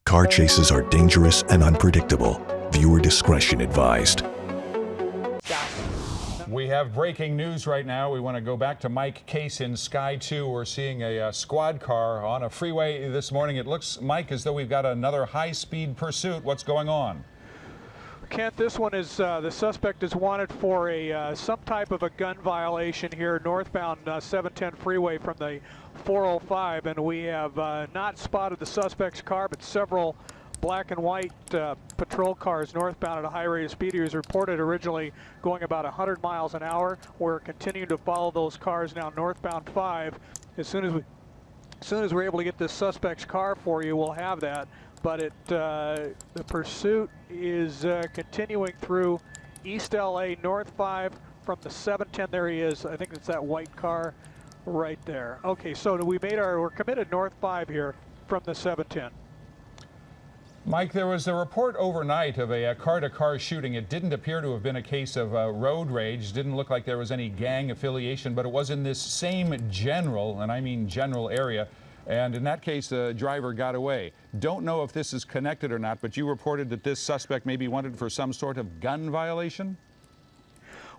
Car chases are dangerous and unpredictable. Viewer discretion advised. We have breaking news right now. We want to go back to Mike Case in Sky 2. We're seeing a squad car on a freeway this morning. It looks, Mike, as though we've got another high-speed pursuit. What's going on? Kent, this one is the suspect is wanted for some type of a gun violation here northbound 710 freeway from the 405, and we have not spotted the suspect's car, but several black and white patrol cars northbound at a high rate of speed. He was reported originally going about 100 miles an hour. We're continuing to follow those cars now northbound 5. As soon as we're able to get this suspect's car for you, we'll have that. But the pursuit is continuing through East LA, North 5 from the 710. There he is. I think it's that white car right there. Okay, so we're committed North 5 here from the 710. Mike, there was a report overnight of a car-to-car shooting. It didn't appear to have been a case of road rage. Didn't look like there was any gang affiliation, but it was in this same general, and I mean general area. And in that case, the driver got away. Don't know if this is connected or not, but you reported that this suspect may be wanted for some sort of gun violation?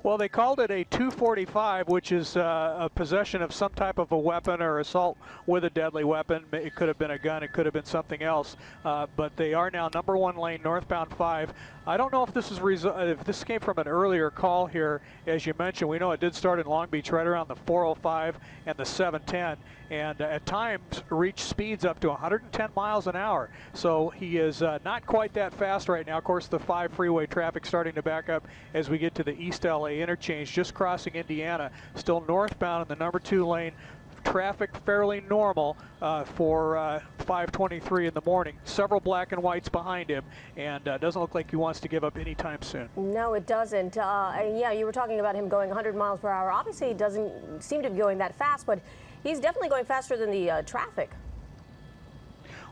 Well, they called it a 245, which is a possession of some type of a weapon or assault with a deadly weapon. It could have been a gun, it could have been something else. But they are now number 1 lane, northbound 5. I don't know if this came from an earlier call here. As you mentioned, we know it did start in Long Beach right around the 405 and the 710, and at times reach speeds up to 110 miles an hour. So he is not quite that fast right now. Of course, the 5 freeway traffic starting to back up as we get to the East LA interchange, just crossing Indiana, still northbound in the number 2 lane. Traffic fairly normal for 5:23 in the morning. Several black and whites behind him, and doesn't look like he wants to give up anytime soon. No, it doesn't. Yeah, you were talking about him going 100 miles per hour. Obviously, he doesn't seem to be going that fast, but he's definitely going faster than the traffic.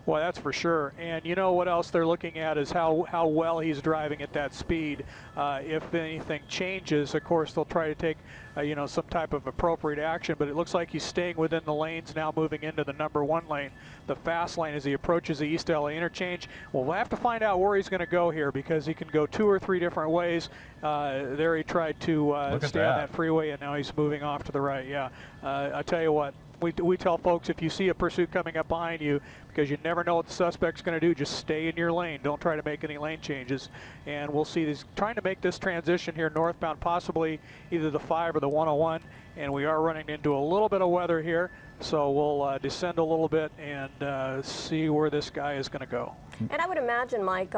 Well, that's for sure. And you know what else they're looking at is how well he's driving at that speed. If anything changes, of course, they'll try to take some type of appropriate action, but it looks like he's staying within the lanes now, moving into the number 1 lane, the fast lane, as he approaches the East LA interchange. Well, we'll have to find out where he's going to go here, because he can go 2 or 3 different ways. There he tried to stay on that freeway, and now he's moving off to the right. Yeah, I tell you what, we tell folks, if you see a pursuit coming up behind you, because you never know what the suspect's going to do, just stay in your lane. Don't try to make any lane changes. And we'll see he's trying to make this transition here northbound, possibly either the 5 or the 101. And we are running into a little bit of weather here, so we'll descend a little bit and see where this guy is going to go. And I would imagine, Mike,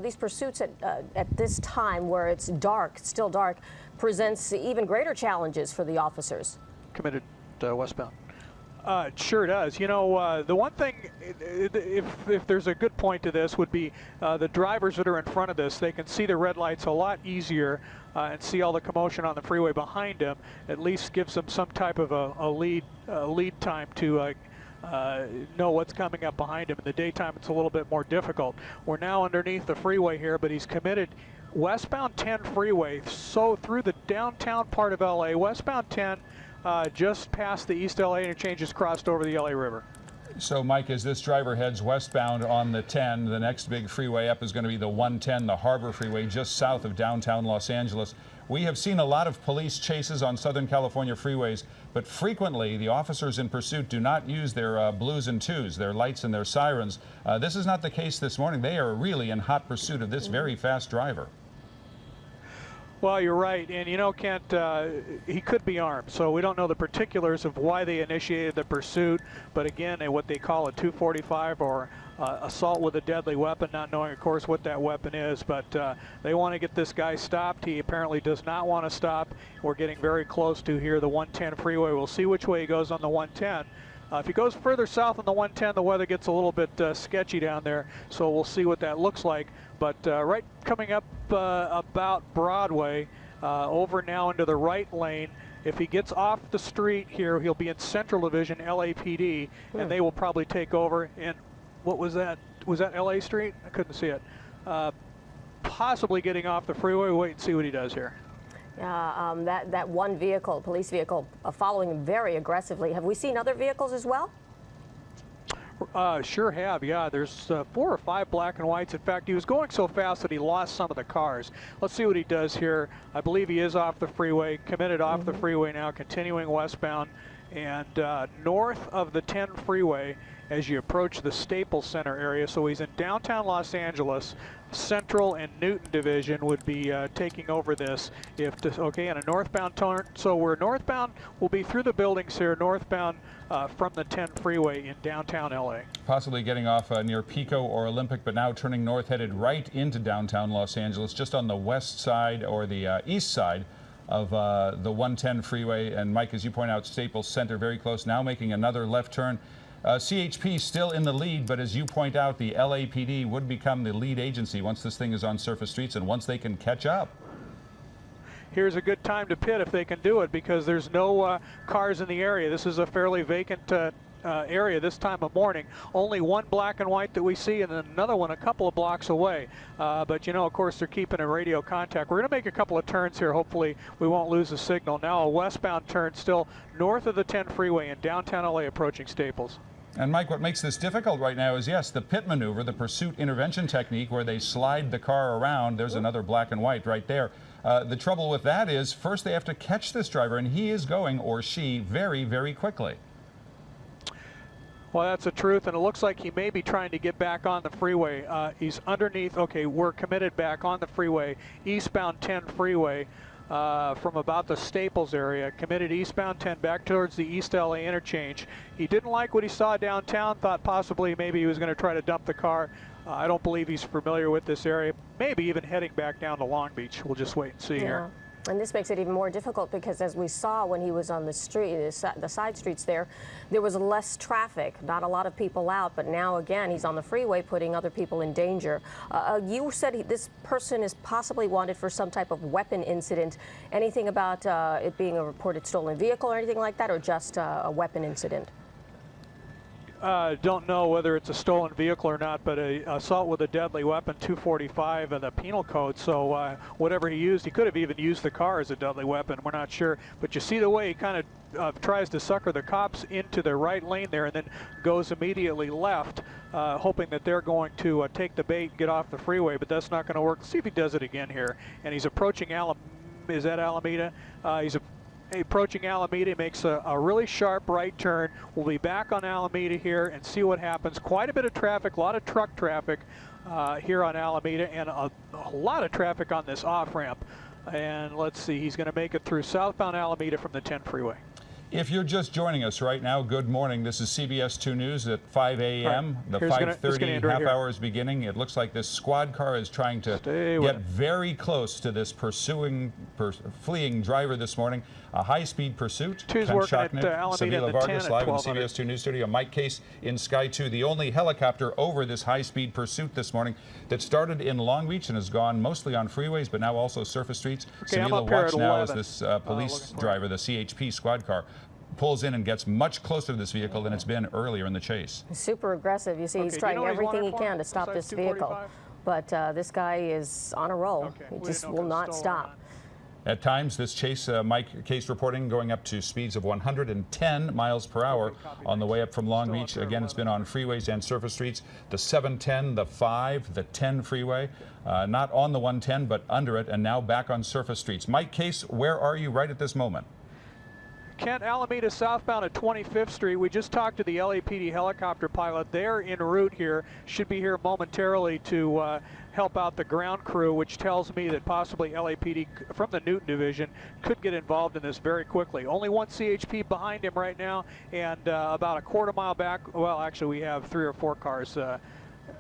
these pursuits at this time where it's dark, still dark, presents even greater challenges for the officers. Committed westbound. It sure does. You know, the one thing, if there's a good point to this, would be the drivers that are in front of this. They can see the red lights a lot easier and see all the commotion on the freeway behind them. At least gives them some type of a lead time to know what's coming up behind him. In the daytime, it's a little bit more difficult. We're now underneath the freeway here, but he's committed westbound 10 freeway, so through the downtown part of LA, westbound 10. Just past the East LA interchange, is crossed over the LA River. So, Mike, as this driver heads westbound on the 10, the next big freeway up is going to be the 110, the Harbor Freeway, just south of downtown Los Angeles. We have seen a lot of police chases on Southern California freeways, but frequently the officers in pursuit do not use their blues and twos, their lights and their sirens. This is not the case this morning. They are really in hot pursuit of this very fast driver. Well, you're right, and you know, Kent, he could be armed, so we don't know the particulars of why they initiated the pursuit, but again, what they call a 245 or assault with a deadly weapon, not knowing, of course, what that weapon is, but they want to get this guy stopped. He apparently does not want to stop. We're getting very close to here, the 110 freeway. We'll see which way he goes on the 110. If he goes further south on the 110, the weather gets a little bit sketchy down there, so we'll see what that looks like. But right coming up about Broadway, over now into the right lane, if he gets off the street here, he'll be in Central Division, LAPD, and they will probably take over. And what was that? Was that LA Street? I couldn't see it. Possibly getting off the freeway. Wait and see what he does here. That one vehicle, police vehicle, following him very aggressively. Have we seen other vehicles as well? Sure have, yeah. There's 4 or 5 black and whites. In fact, he was going so fast that he lost some of the cars. Let's see what he does here. I believe he is off the freeway, committed off the freeway now, continuing westbound. And north of the 10 freeway as you approach the Staples Center area. So he's in downtown Los Angeles. Central and Newton Division would be taking over this. Okay, and a northbound turn. So we're northbound, we'll be through the buildings here, northbound from the 10 freeway in downtown LA. Possibly getting off near Pico or Olympic, but now turning north, headed right into downtown Los Angeles, just on the west side or the east side of the 110 freeway. And Mike, as you point out, Staples Center very close, now making another left turn. CHP still in the lead, but as you point out, the LAPD would become the lead agency once this thing is on surface streets and once they can catch up. Here's a good time to pit if they can do it, because there's no cars in the area. This is a fairly vacant area this time of morning. Only one black and white that we see, and then another one a couple of blocks away. But you know, of course, they're keeping a radio contact. We're going to make a couple of turns here. Hopefully we won't lose the signal. Now a westbound turn still north of the 10 freeway in downtown LA, approaching Staples. And Mike, what makes this difficult right now is, yes, the pit maneuver, the pursuit intervention technique where they slide the car around. There's another black and white right there. The trouble with that is, first they have to catch this driver, and he is going, or she, very, very quickly. Well, that's the truth, and it looks like he may be trying to get back on the freeway. He's underneath. Okay, we're committed back on the freeway, eastbound 10 freeway. From about the Staples area, committed eastbound 10 back towards the East LA interchange. He didn't like what he saw downtown, thought possibly maybe he was going to try to dump the car. I don't believe he's familiar with this area, maybe even heading back down to Long Beach. We'll just wait and see here. And this makes it even more difficult because, as we saw when he was on the street, the side streets there was less traffic, not a lot of people out. But now again, he's on the freeway, putting other people in danger. You said this person is possibly wanted for some type of weapon incident. Anything about it being a reported stolen vehicle or anything like that, or just a weapon incident? Don't know whether it's a stolen vehicle or not, but assault with a deadly weapon, 245 of the penal code. So whatever he used, he could have even used the car as a deadly weapon. We're not sure. But you see the way he kind of tries to sucker the cops into the right lane there and then goes immediately left, hoping that they're going to take the bait and get off the freeway. But that's not going to work. Let's see if he does it again here. And he's approaching is that Alameda? He's approaching Alameda, makes a really sharp right turn. We'll be back on Alameda here and see what happens. Quite a bit of traffic, a lot of truck traffic here on Alameda, and a lot of traffic on this off-ramp. And let's see, he's going to make it through southbound Alameda from the 10 freeway. If you're just joining us right now, good morning. This is CBS 2 News at 5 a.m. Right. The 5:30 half hour is beginning. It looks like this squad car is trying to get very close to this fleeing driver this morning. A high-speed pursuit. Two's working at Alameda Savila Vargas live in CBS 2 News studio. Mike Case in Sky 2. The only helicopter over this high-speed pursuit this morning that started in Long Beach and has gone mostly on freeways, but now also surface streets. Okay, Savila, watch now as this police driver, the CHP squad car, pulls in and gets much closer to this vehicle than it's been earlier in the chase. Super aggressive. You see, he's trying everything he can to stop this vehicle. But this guy is on a roll. He just will not stop. At times, this chase, Mike Case reporting, going up to speeds of 110 miles per hour on the way up from Long Beach. Again, it's been on freeways and surface streets. The 710, the 5, the 10 freeway. Not on the 110, but under it, and now back on surface streets. Mike Case, where are you right at this moment? Kent, Alameda southbound at 25th Street. We just talked to the LAPD helicopter pilot. They're en route here, should be here momentarily to help out the ground crew, which tells me that possibly LAPD from the Newton Division could get involved in this very quickly. Only one CHP behind him right now, and about a quarter mile back, well, actually we have 3 or 4 cars,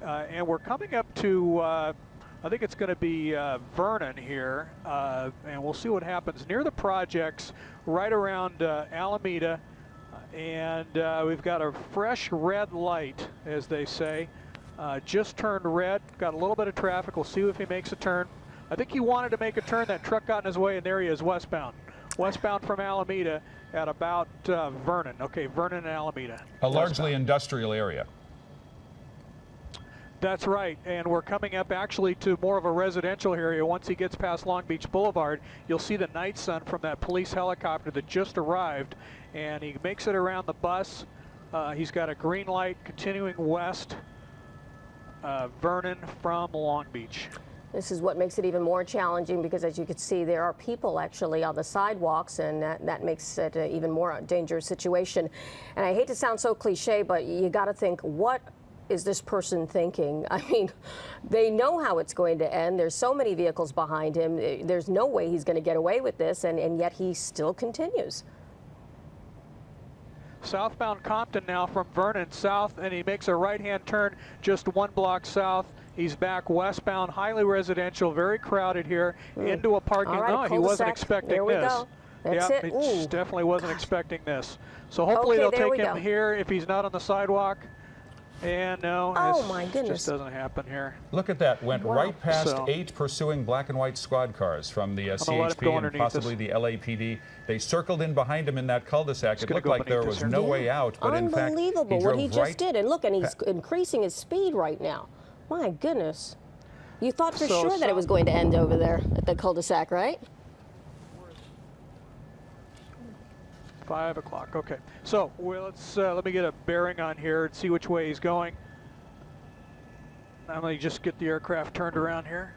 and we're coming up to I think it's going to be Vernon here, and we'll see what happens near the projects right around Alameda, and we've got a fresh red light, as they say. Just turned red, got a little bit of traffic. We'll see if he makes a turn. I think he wanted to make a turn. That truck got in his way, and there he is westbound. Westbound from Alameda at about Vernon. Okay, Vernon and Alameda. A largely industrial area. That's right, and we're coming up actually to more of a residential area. Once he gets past Long Beach Boulevard, you'll see the night sun from that police helicopter that just arrived, and he makes it around the bus, He's got a green light continuing west, Vernon from Long Beach. This is what makes it even more challenging because, as you can see, there are people actually on the sidewalks, and that makes it an even more dangerous situation. And I hate to sound so cliche, but you got to think, what is this person thinking? I mean, they know how it's going to end. There's so many vehicles behind him. There's no way he's going to get away with this, and yet he still continues. Southbound Compton now from Vernon south, and he makes a right-hand turn just 1 block south. He's back westbound, highly residential, very crowded here, into a parking lot. He wasn't expecting there we this. Go. That's yeah, it. He definitely wasn't expecting this. So hopefully they'll take him here if he's not on the sidewalk. And no, my it goodness, just doesn't happen here. Look at that, went right past 8 pursuing black and white squad cars from the CHP and possibly the LAPD. They circled in behind him in that cul-de-sac. It looked like there was no way out, but in fact, unbelievable what he just did. And look, and he's increasing his speed right now. My goodness. You thought for sure that it was going to end over there at the cul-de-sac, right? 5 o'clock. Okay. So let me get a bearing on here and see which way he's going. I'm going to just get the aircraft turned around here.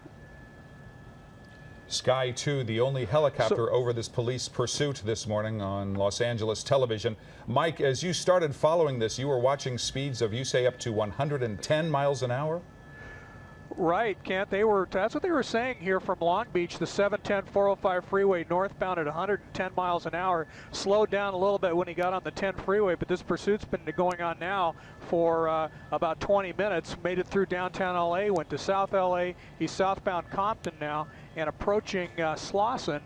Sky 2, the only helicopter over this police pursuit this morning on Los Angeles television. Mike, as you started following this, you were watching speeds of, you say, up to 110 miles an hour? Right, Kent. That's what they were saying here from Long Beach. The 710-405 freeway northbound at 110 miles an hour. Slowed down a little bit when he got on the 10 freeway, but this pursuit's been going on now for about 20 minutes. Made it through downtown LA, went to South LA. He's southbound Compton now and approaching Slauson.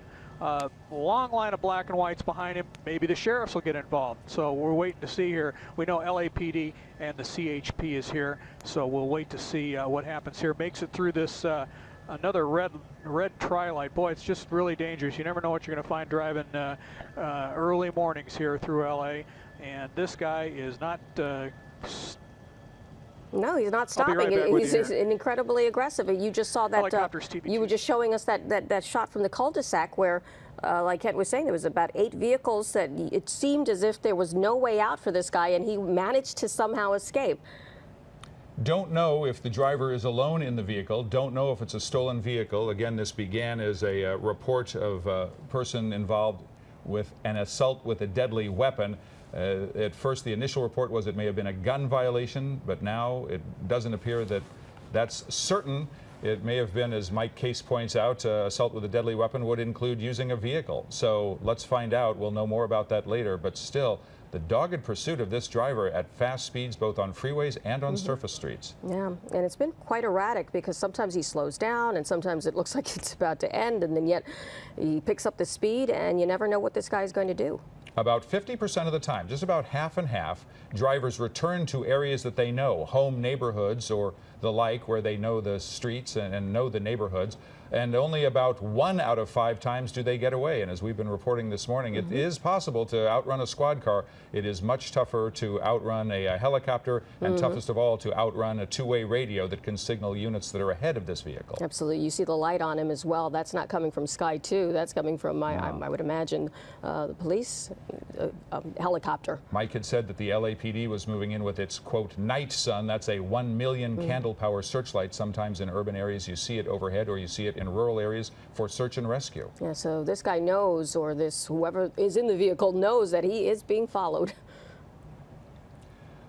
Long line of black and whites behind him. Maybe the sheriffs will get involved. So we're waiting to see here. We know LAPD and the CHP is here, so we'll wait to see what happens here. Makes it through this another red tri-light. Boy, it's just really dangerous. You never know what you're going to find driving early mornings here through LA. And this guy is not. No, he's not stopping. He's incredibly aggressive. You just saw that. You were just showing us that shot from the cul-de-sac where, like Kent was saying, there was about 8 vehicles that it seemed as if there was no way out for this guy, and he managed to somehow escape. Don't know if the driver is alone in the vehicle. Don't know if it's a stolen vehicle. Again, this began as a report of a person involved with an assault with a deadly weapon. At first, the initial report was it may have been a gun violation, but now it doesn't appear that that's certain. It may have been, as Mike Case points out, assault with a deadly weapon would include using a vehicle. So let's find out. We'll know more about that later. But still, the dogged pursuit of this driver at fast speeds, both on freeways and on surface streets. Yeah, and it's been quite erratic because sometimes he slows down and sometimes it looks like it's about to end, and then yet he picks up the speed, and you never know what this guy is going to do. About 50% of the time, just about half and half, drivers return to areas that they know, home neighborhoods or the like, where they know the streets and know the neighborhoods. And only about 1 out of 5 times do they get away. And as we've been reporting this morning, it is possible to outrun a squad car. It is much tougher to outrun a helicopter, and toughest of all, to outrun a two-way radio that can signal units that are ahead of this vehicle. Absolutely. You see the light on him as well. That's not coming from Sky 2. That's coming from, I would imagine, the police helicopter. Mike had said that the LAPD was moving in with its, quote, night sun. That's a 1 million candle power searchlight. Sometimes in urban areas you see it overhead, or you see it in rural areas for search and rescue. Yeah, so this guy knows, or whoever is in the vehicle knows, that he is being followed.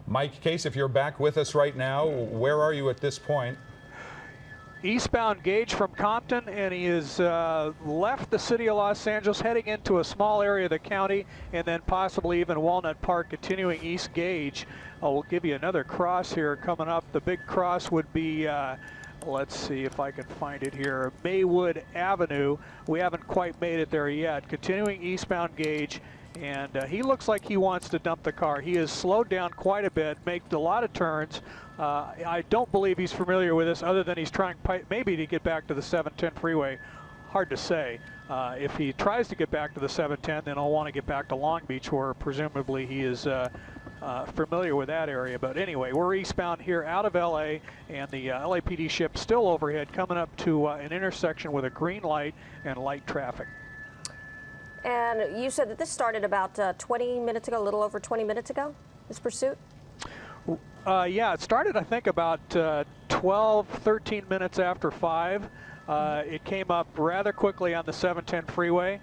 Mike Case, if you're back with us right now, where are you at this point? Eastbound Gage from Compton, and he has left the city of Los Angeles, heading into a small area of the county, and then possibly even Walnut Park, continuing East Gage. We'll give you another cross here coming up. The big cross would be let's see if I can find it here. Maywood Avenue. We haven't quite made it there yet. Continuing eastbound Gage, and he looks like he wants to dump the car. He has slowed down quite a bit, made a lot of turns. I don't believe he's familiar with this, other than he's trying maybe to get back to the 710 freeway. Hard to say. If he tries to get back to the 710, then he'll want to get back to Long Beach, where presumably he is familiar with that area. But anyway, we're eastbound here out of LA, and the LAPD ship still overhead, coming up to an intersection with a green light and light traffic. And you said that this started about 20 minutes ago, a little over 20 minutes ago? this pursuit? Yeah, it started, I think, about 12, 13 minutes after 5. It came up rather quickly on the 710 freeway,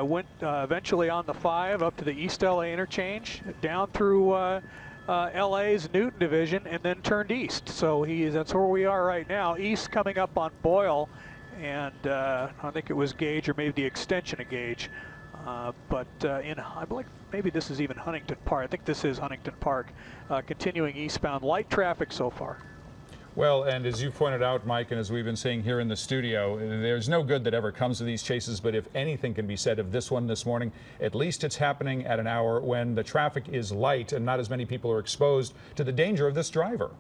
went eventually on the 5 up to the East LA interchange, down through LA's Newton division, and then turned east. So that's where we are right now, east coming up on Boyle, and I think it was Gage or maybe the extension of Gage. I believe maybe this is even Huntington Park. I think this is Huntington Park, continuing eastbound. Light traffic so far. Well, and as you pointed out, Mike, and as we've been seeing here in the studio, there's no good that ever comes to these chases, but if anything can be said of this one this morning, at least it's happening at an hour when the traffic is light and not as many people are exposed to the danger of this driver.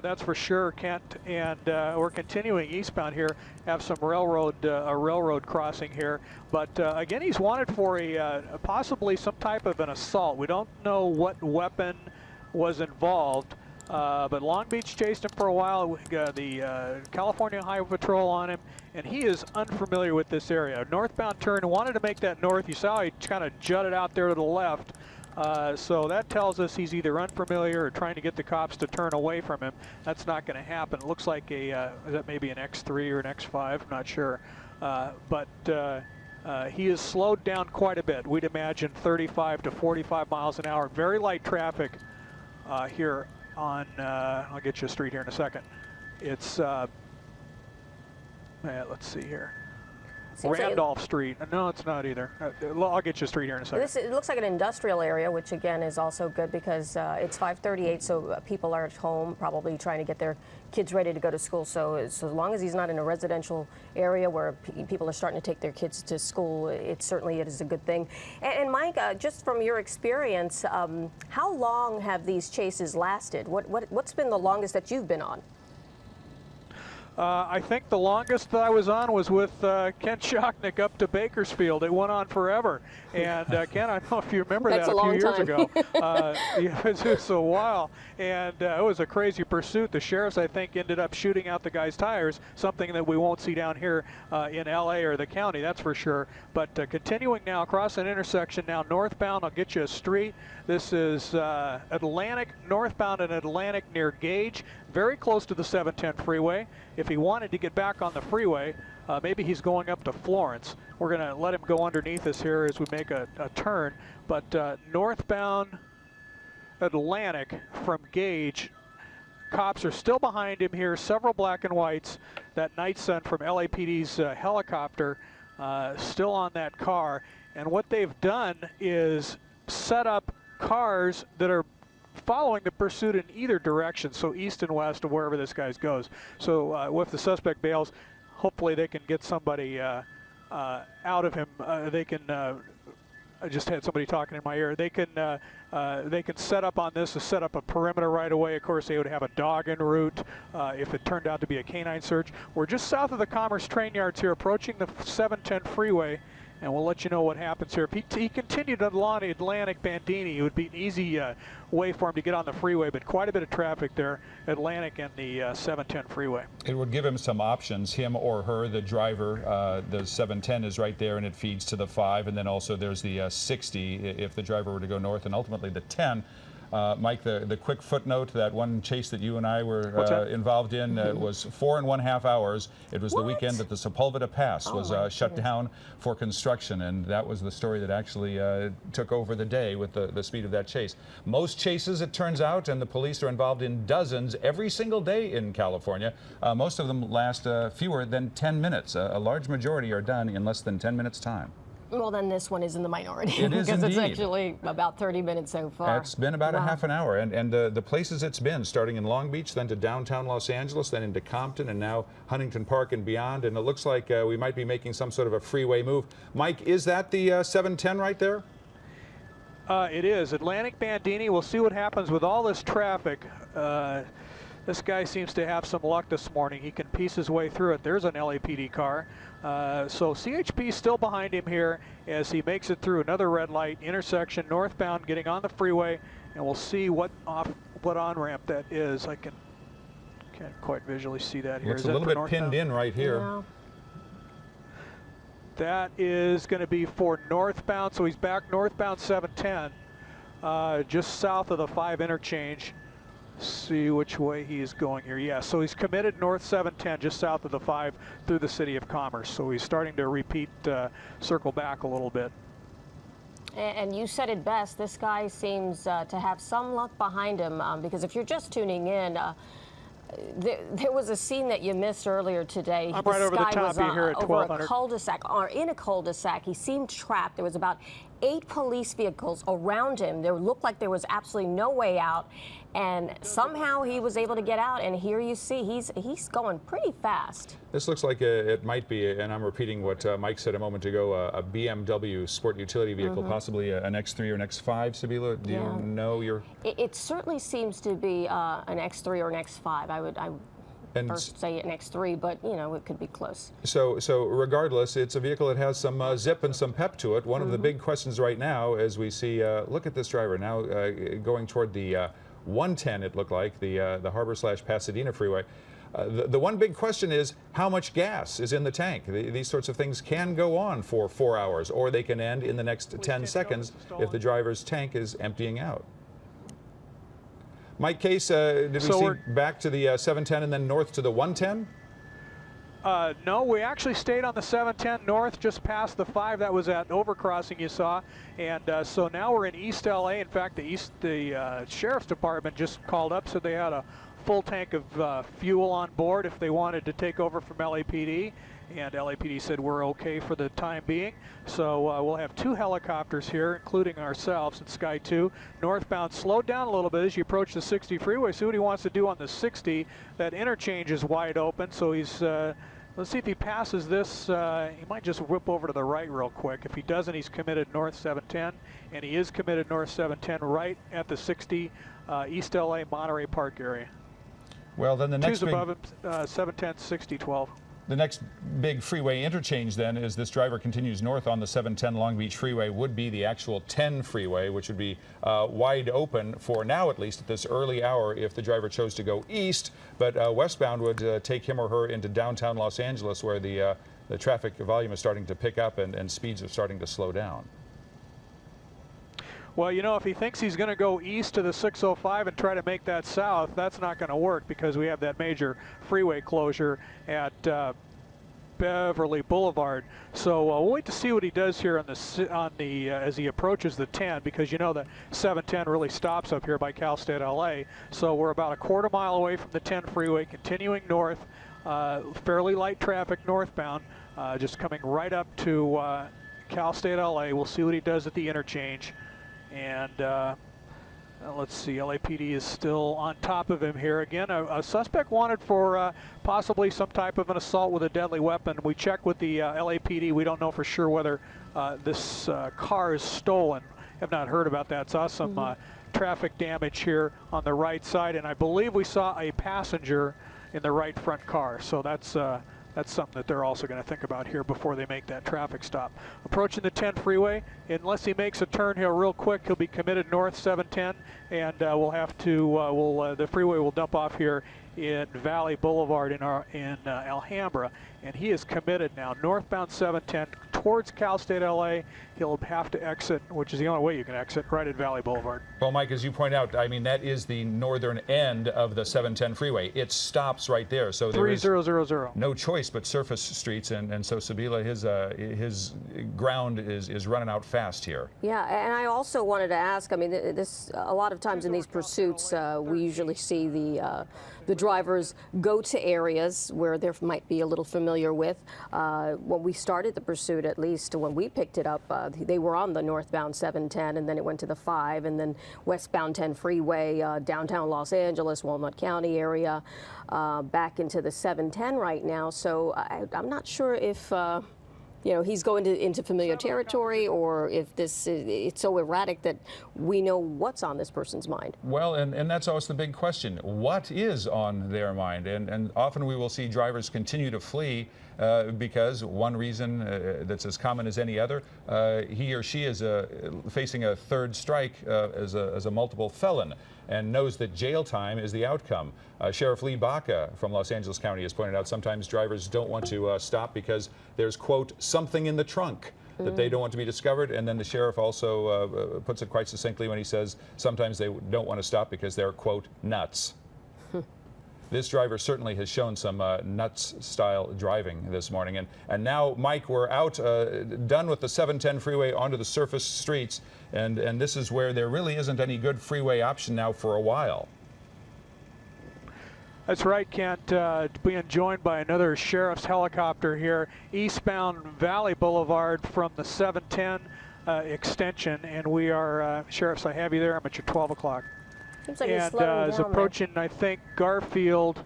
That's for sure, Kent, and we're continuing eastbound here. Have some a railroad crossing here, but again, he's wanted for possibly some type of an assault. We don't know what weapon was involved, but Long Beach chased him for a while. We got the California Highway Patrol on him, and he is unfamiliar with this area. Northbound turn, wanted to make that north. You saw he kind of jutted out there to the left. So that tells us he's either unfamiliar or trying to get the cops to turn away from him. That's not going to happen. It looks like that may be an X3 or an X5, I'm not sure. But he is slowed down quite a bit. We'd imagine 35 to 45 miles an hour. Very light traffic here on, I'll get you a street here in a second. It's, let's see here. Randolph Street. No, it's not either. I'll get you a street here in a second. It looks like an industrial area, which again is also good because it's 5:38, so people are at home probably trying to get their kids ready to go to school. So as long as he's not in a residential area where people are starting to take their kids to school, it is a good thing. And Mike, just from your experience, how long have these chases lasted? What's been the longest that you've been on? I think the longest that I was on was with Ken Shocknick up to Bakersfield. It went on forever. And Ken, I don't know if you remember that a few years ago. Yeah, it was a while. And it was a crazy pursuit. The sheriffs, I think, ended up shooting out the guy's tires, something that we won't see down here in LA or the county, that's for sure. But continuing now across an intersection now northbound, I'll get you a street. This is Atlantic, northbound in Atlantic near Gage, very close to the 710 freeway. If he wanted to get back on the freeway, maybe he's going up to Florence. We're going to let him go underneath us here as we make a turn. But northbound Atlantic from Gage, cops are still behind him here, several black and whites. That night sun from LAPD's helicopter still on that car. And what they've done is set up cars that are following the pursuit in either direction, so east and west of wherever this guy goes. So if the suspect bails, hopefully they can get somebody out of him. They can. I just had somebody talking in my ear. They can set up on this to set up a perimeter right away. Of course, they would have a dog en route if it turned out to be a canine search. We're just south of the Commerce train yards here, approaching the 710 freeway. And we'll let you know what happens here. If he continued along Atlantic Bandini, it would be an easy way for him to get on the freeway, but quite a bit of traffic there, Atlantic and the 710 freeway. It would give him some options, him or her, the driver. The 710 is right there, and it feeds to the 5, and then also there's the 60 if the driver were to go north, and ultimately the 10. Mike, the quick footnote, that one chase that you and I were involved in was 4.5 hours. It was the weekend that the Sepulveda Pass was shut down for construction, and that was the story that actually took over the day with the speed of that chase. Most chases, it turns out, and the police are involved in dozens every single day in California. Most of them last fewer than 10 minutes. A large majority are done in less than 10 minutes' time. Well, then this one is in the minority. It is because indeed. It's actually about 30 minutes so far. It's been about a half an hour, and the places it's been, starting in Long Beach, then to downtown Los Angeles, then into Compton, and now Huntington Park and beyond, and it looks like we might be making some sort of a freeway move. Mike, is that the 710 right there? It is. Atlantic Bandini. We'll see what happens with all this traffic. This guy seems to have some luck this morning. He can piece his way through it. There's an LAPD car. So CHP still behind him here as he makes it through another red light intersection northbound, getting on the freeway, and we'll see what on-ramp that is. I can't quite visually see that here. Looks a little bit pinned in right here. Yeah. That is going to be for northbound, so he's back northbound 710, just south of the 5 interchange. See which way he is going here. Yeah, so he's committed north 710, just south of the 5 through the City of Commerce. So he's starting to repeat, circle back a little bit. And you said it best, this guy seems to have some luck behind him, because if you're just tuning in, there was a scene that you missed earlier today. I'm right over the top of you here at 1200. Over a cul-de-sac, or in a cul-de-sac. He seemed trapped. There was about 8 police vehicles around him. There looked like there was absolutely no way out, and somehow he was able to get out. And here you see he's going pretty fast. This looks like it might be, and I'm repeating what Mike said a moment ago, a BMW sport utility vehicle, possibly an X3 or an X5. Sabila, do you know your? It certainly seems to be an X3 or an X5. I would first say an X3, but you know, it could be close. So regardless, it's a vehicle that has some zip and some pep to it. One of the big questions right now, as we see, look at this driver now going toward the 110. It looked like the Harbor/Pasadena freeway. The one big question is how much gas is in the tank. These sorts of things can go on for 4 hours, or they can end in the next 10 seconds if the driver's tank is emptying out. Mike Case, did we see back to the 710 and then north to the 110? No, we actually stayed on the 710 north, just past the 5. That was at overcrossing you saw, and so now we're in East LA. In fact, the Sheriff's Department just called up, said they had a full tank of fuel on board if they wanted to take over from LAPD, and LAPD said we're okay for the time being. So we'll have 2 helicopters here, including ourselves in Sky 2. Northbound, slowed down a little bit as you approach the 60 freeway. See what he wants to do on the 60. That interchange is wide open, so he's let's see if he passes this. He might just whip over to the right real quick. If he doesn't, he's committed north 710, and he is committed north 710 right at the 60 East LA Monterey Park area. Well, then the next above him, 710, 60, 12. The next big freeway interchange then, as this driver continues north on the 710 Long Beach Freeway, would be the actual 10 freeway, which would be wide open for now, at least at this early hour, if the driver chose to go east. But westbound would take him or her into downtown Los Angeles, where the traffic volume is starting to pick up and speeds are starting to slow down. Well, you know, if he thinks he's going to go east to the 605 and try to make that south, that's not going to work because we have that major freeway closure at Beverly Boulevard. So we'll wait to see what he does here on the as he approaches the 10, because you know the 710 really stops up here by Cal State LA. So we're about a quarter mile away from the 10 freeway, continuing north, fairly light traffic northbound, just coming right up to Cal State LA. We'll see what he does at the interchange. And let's see, LAPD is still on top of him here. Again, a suspect wanted for possibly some type of an assault with a deadly weapon. We checked with the LAPD. We don't know for sure whether this car is stolen. Have not heard about that. Saw some traffic damage here on the right side, and I believe we saw a passenger in the right front car. So that's something that they're also going to think about here before they make that traffic stop. Approaching the 10 freeway, unless he makes a turn here real quick, he'll be committed north 710, and we'll have to, the freeway will dump off here in Valley Boulevard in Alhambra, and he is committed now northbound 710 towards Cal State LA. He'll have to exit, which is the only way you can exit, right at Valley Boulevard. Well, Mike, as you point out, I mean, that is the northern end of the 710 freeway. It stops right there, so there is 3000. No choice but surface streets, and so Sabila, his ground is running out fast here. Yeah, and I also wanted to ask, I mean, this a lot of times in these pursuits, we usually see the drivers go to areas where they might be a little familiar with. When we started the pursuit, at least when we picked it up, they were on the northbound 710, and then it went to the 5, and then westbound 10 freeway, downtown Los Angeles, Walnut County area, back into the 710 right now. So I'm not sure if you know, he's going into familiar territory, or if it's so erratic that we know what's on this person's mind. Well, and that's always the big question. What is on their mind? And often we will see drivers continue to flee because one reason that's as common as any other, he or she is facing a third strike as a multiple felon. and knows that jail time is the outcome. Sheriff Lee Baca from Los Angeles County has pointed out sometimes drivers don't want to stop because there's, quote, something in the trunk that they don't want to be discovered. And then the sheriff also puts it quite succinctly when he says sometimes they don't want to stop because they're, quote, nuts. This driver certainly has shown some nuts-style driving this morning. And now, Mike, we're out, done with the 710 freeway onto the surface streets, and this is where there really isn't any good freeway option now for a while. That's right, Kent. Being joined by another sheriff's helicopter here, eastbound Valley Boulevard from the 710 extension, and we are, sheriffs, I have you there. I'm at your 12 o'clock. Seems like And is approaching, I think, Garfield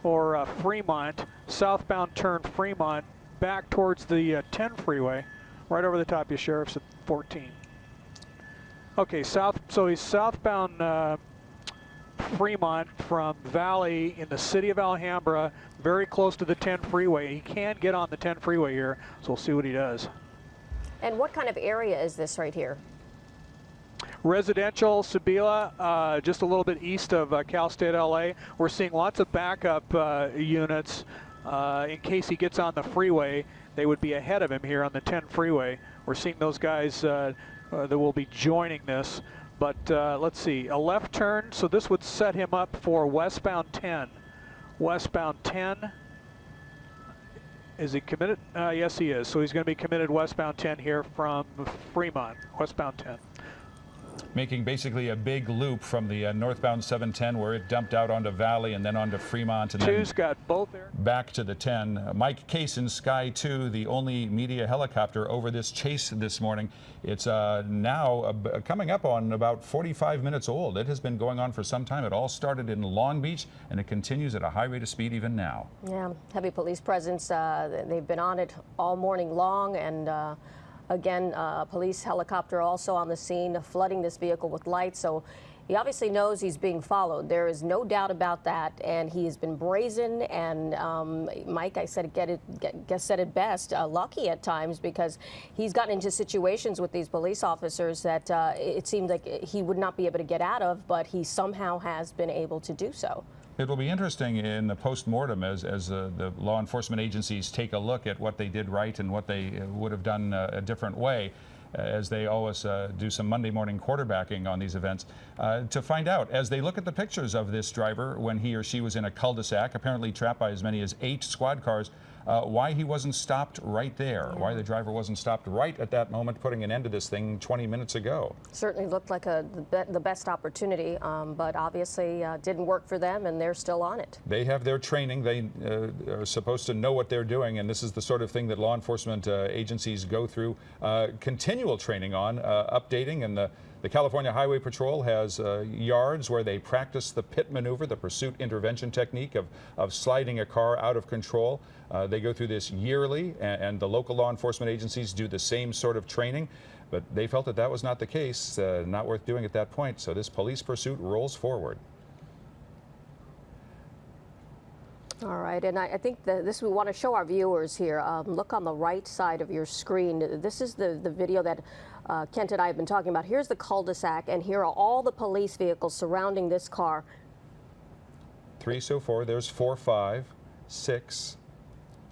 or Fremont, southbound turn Fremont, back towards the 10 freeway, right over the top of your sheriff's at 14. Okay, so he's southbound Fremont from Valley in the city of Alhambra, very close to the 10 freeway. He can get on the 10 freeway here, so we'll see what he does. And what kind of area is this right here? Residential, Sabila, just a little bit east of Cal State LA. We're seeing lots of backup units in case he gets on the freeway. They would be ahead of him here on the 10 freeway. We're seeing those guys that will be joining this. But let's see, a left turn, so this would set him up for westbound 10. Westbound 10. Is he committed? Yes, he is. So he's going to be committed westbound 10 here from Fremont, westbound 10. Making basically a big loop from the northbound 710 where it dumped out onto Valley and then onto Fremont and Two's got both there. Back to the 10. Mike Kaysen, Sky 2, the only media helicopter over this chase this morning. It's now coming up on about 45 minutes old. It has been going on for some time. It all started in Long Beach and it continues at a high rate of speed even now. Yeah, heavy police presence. They've been on it all morning long, and again, police helicopter also on the scene, flooding this vehicle with lights. So he obviously knows he's being followed. There is no doubt about that. And he has been brazen and, Mike, I said said it best, lucky at times, because he's gotten into situations with these police officers that it seemed like he would not be able to get out of, but he somehow has been able to do so. It will be interesting in the post-mortem as the law enforcement agencies take a look at what they did right and what they would have done a different way, as they always do some Monday morning quarterbacking on these events, to find out, as they look at the pictures of this driver when he or she was in a cul-de-sac, apparently trapped by as many as 8 squad cars, why he wasn't stopped right there, why the driver wasn't stopped right at that moment, putting an end to this thing 20 minutes ago. Certainly looked like the best opportunity, but obviously didn't work for them, and they're still on it. They have their training. They are supposed to know what they're doing, and this is the sort of thing that law enforcement agencies go through continual training on, updating, and the California Highway Patrol has yards where they practice the pit maneuver, the pursuit intervention technique of sliding a car out of control. They go through this yearly, and the local law enforcement agencies do the same sort of training, but they felt that that was not the case, not worth doing at that point, so this police pursuit rolls forward. All right, and I think this we want to show our viewers here. Look on the right side of your screen. This is the video that Kent and I have been talking about. Here's the cul-de-sac, and here are all the police vehicles surrounding this car. 3 so far. There's 4, 5, 6,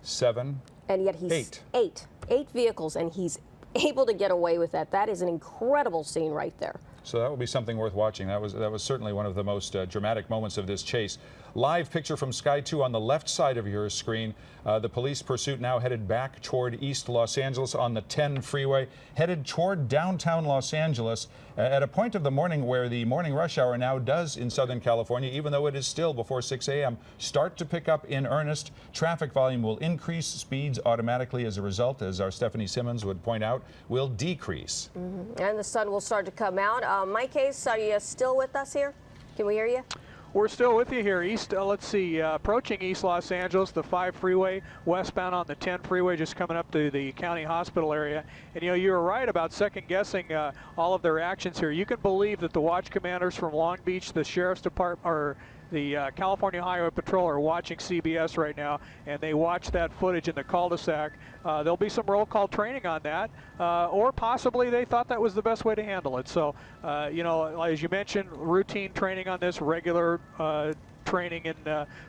7, and yet he's 8. 8 vehicles, and he's able to get away with that. That is an incredible scene right there. So that will be something worth watching. That was certainly one of the most dramatic moments of this chase. Live picture from Sky 2 on the left side of your screen. The police pursuit now headed back toward East Los Angeles on the 10 freeway, headed toward downtown Los Angeles at a point of the morning where the morning rush hour now does in Southern California, even though it is still before 6 a.m., start to pick up in earnest. Traffic volume will increase, speeds automatically as a result, as our Stephanie Simmons would point out, will decrease. And the sun will start to come out. Mike Case, are you still with us here? Can we hear you? We're still with you here, east. Let's see, approaching East Los Angeles, the 5 freeway, westbound on the 10 freeway, just coming up to the county hospital area. And you know, you were right about second-guessing all of their actions here. You can believe that the watch commanders from Long Beach, the sheriff's department, or the California Highway Patrol are watching CBS right now, and they watch that footage in the cul-de-sac. There'll be some roll call training on that, or possibly they thought that was the best way to handle it. So, you know, as you mentioned, routine training on this, regular training in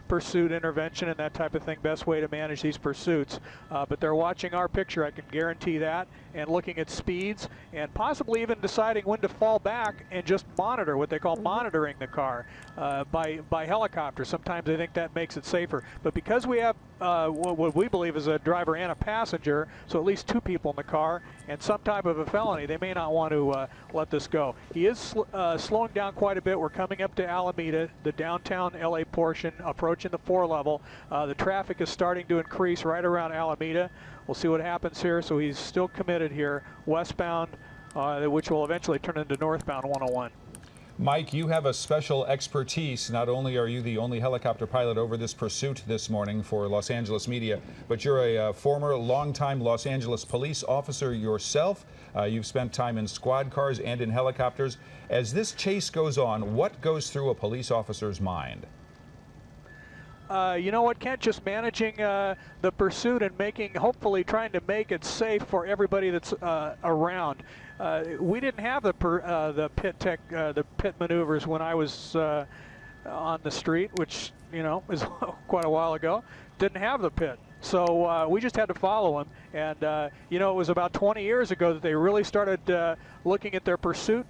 pursuit intervention and that type of thing, best way to manage these pursuits. But they're watching our picture, I can guarantee that, and looking at speeds and possibly even deciding when to fall back and just monitor, what they call monitoring the car by helicopter. Sometimes they think that makes it safer. But because we have what we believe is a driver and a passenger, so at least 2 people in the car, and some type of a felony, they may not want to let this go. He is slowing down quite a bit. We're coming up to Alameda, the downtown LA portion, approaching the 4-level. The traffic is starting to increase right around Alameda. We'll see what happens here. So he's still committed here, westbound, which will eventually turn into northbound 101. Mike, you have a special expertise. Not only are you the only helicopter pilot over this pursuit this morning for Los Angeles media, but you're a former longtime Los Angeles police officer yourself. You've spent time in squad cars and in helicopters. As this chase goes on, what goes through a police officer's mind? You know what, Kent, just managing the pursuit and hopefully trying to make it safe for everybody that's around. We didn't have the pit maneuvers when I was on the street, which, you know, is quite a while ago. Didn't have the pit. So we just had to follow him. And, you know, it was about 20 years ago that they really started looking at their pursuit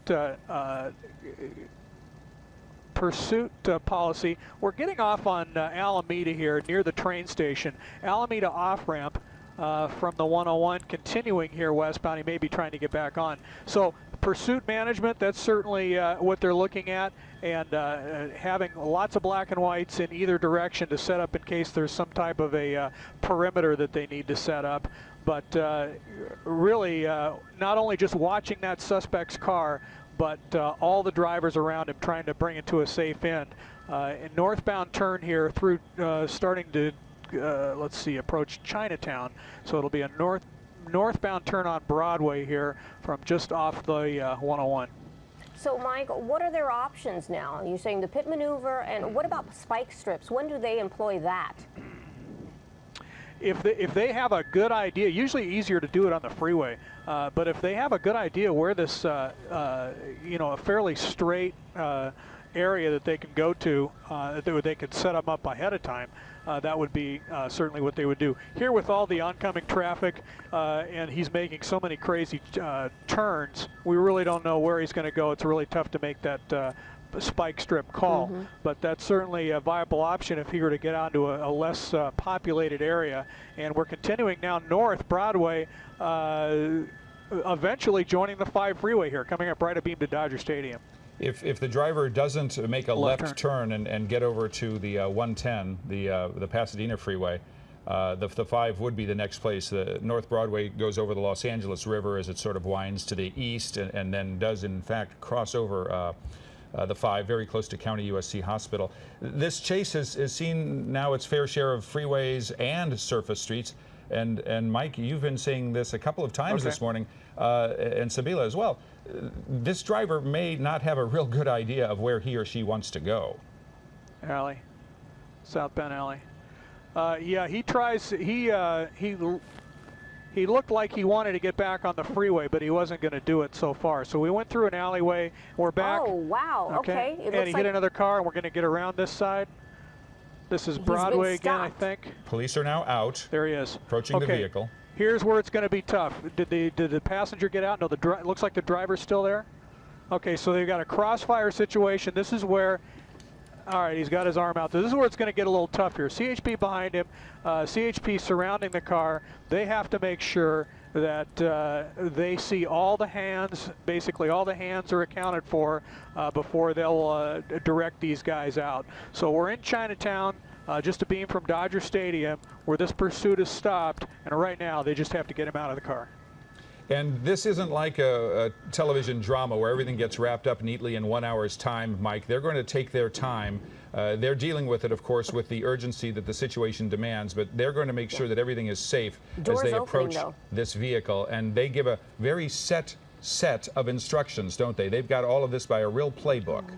policy. We're getting off on Alameda here near the train station. Alameda off-ramp from the 101, continuing here westbound. He may be trying to get back on. So pursuit management, that's certainly what they're looking at, and having lots of black and whites in either direction to set up in case there's some type of a perimeter that they need to set up. But really, not only just watching that suspect's car, but all the drivers around him trying to bring it to a safe end. And northbound turn here through starting to, let's see, approach Chinatown. So it'll be a northbound turn on Broadway here from just off the 101. So, Mike, what are their options now? You're saying the pit maneuver, and what about spike strips? When do they employ that? If they have a good idea, usually easier to do it on the freeway, but if they have a good idea where this, you know, a fairly straight area that they can go to, that they could set them up ahead of time, that would be certainly what they would do. Here with all the oncoming traffic, and he's making so many crazy turns, we really don't know where he's going to go. It's really tough to make that spike strip call, but that's certainly a viable option if he were to get onto a less populated area. And we're continuing now north Broadway, eventually joining the 5 freeway here, coming up right abeam to Dodger Stadium. If the driver doesn't make a left turn and get over to the 110, the Pasadena freeway, the 5 would be the next place. The North Broadway goes over the Los Angeles River as it sort of winds to the east, and then does in fact cross over the 5, very close to County USC Hospital. This chase has seen now its fair share of freeways and surface streets. And Mike, you've been saying this a couple of times this morning, and Sabila as well. This driver may not have a real good idea of where he or she wants to go. Alley, South Bend Alley. Yeah, he tries. He looked like he wanted to get back on the freeway, but he wasn't going to do it so far. So we went through an alleyway. We're back. Oh, wow. Okay. And he hit another car, and we're going to get around this side. This is Broadway again, I think. Police are now out. There he is. Approaching the vehicle. Here's where it's going to be tough. Did the passenger get out? No, it looks like the driver's still there. Okay, so they've got a crossfire situation. This is where, all right, he's got his arm out. This is where it's going to get a little tough here. CHP behind him, CHP surrounding the car. They have to make sure that they see all the hands, basically all the hands are accounted for before they'll direct these guys out. So we're in Chinatown, just a beam from Dodger Stadium, where this pursuit is stopped, and right now they just have to get him out of the car. And this isn't like a television drama where everything gets wrapped up neatly in 1 hour's time, Mike. They're going to take their time. They're dealing with it, of course, with the urgency that the situation demands, but they're going to make sure that everything is safe as they approach this vehicle. And they give a very set of instructions, don't they? They've got all of this by a real playbook.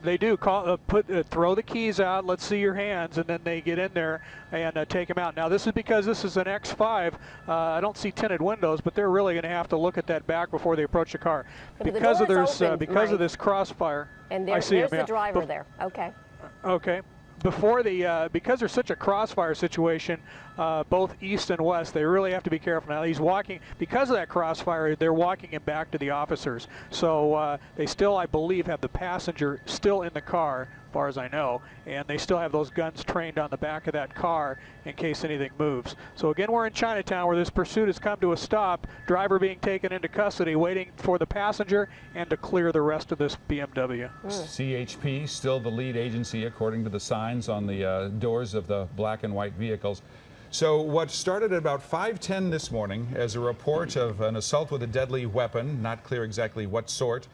They do throw the keys out. Let's see your hands, and then they get in there and take them out. Now this is because this is an X5. I don't see tinted windows, but they're really going to have to look at that back before they approach the car because of this crossfire. And there's the driver there. Okay. Okay. Because there's such a crossfire situation, both east and west, they really have to be careful. Now he's walking, because of that crossfire, they're walking him back to the officers. So they still, I believe, have the passenger still in the car, as far as I know, and they still have those guns trained on the back of that car in case anything moves. So again, we're in Chinatown where this pursuit has come to a stop, driver being taken into custody, waiting for the passenger and to clear the rest of this BMW. CHP, still the lead agency according to the signs on the doors of the black and white vehicles. So what started at about 5:10 this morning as a report of an assault with a deadly weapon, not clear exactly what sort,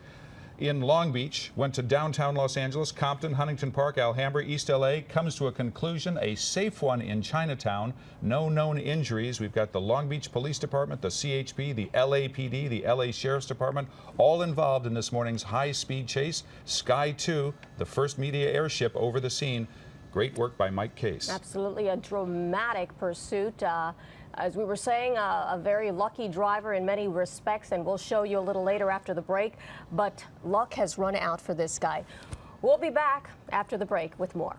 in Long Beach, went to downtown Los Angeles, Compton, Huntington Park, Alhambra, East LA, comes to a conclusion, a safe one in Chinatown, no known injuries. We've got the Long Beach Police Department, the CHP, the LAPD, the LA Sheriff's Department, all involved in this morning's high-speed chase. Sky 2, the first media airship over the scene. Great work by Mike Case. Absolutely a dramatic pursuit. As we were saying, a very lucky driver in many respects, and we'll show you a little later after the break, but luck has run out for this guy. We'll be back after the break with more.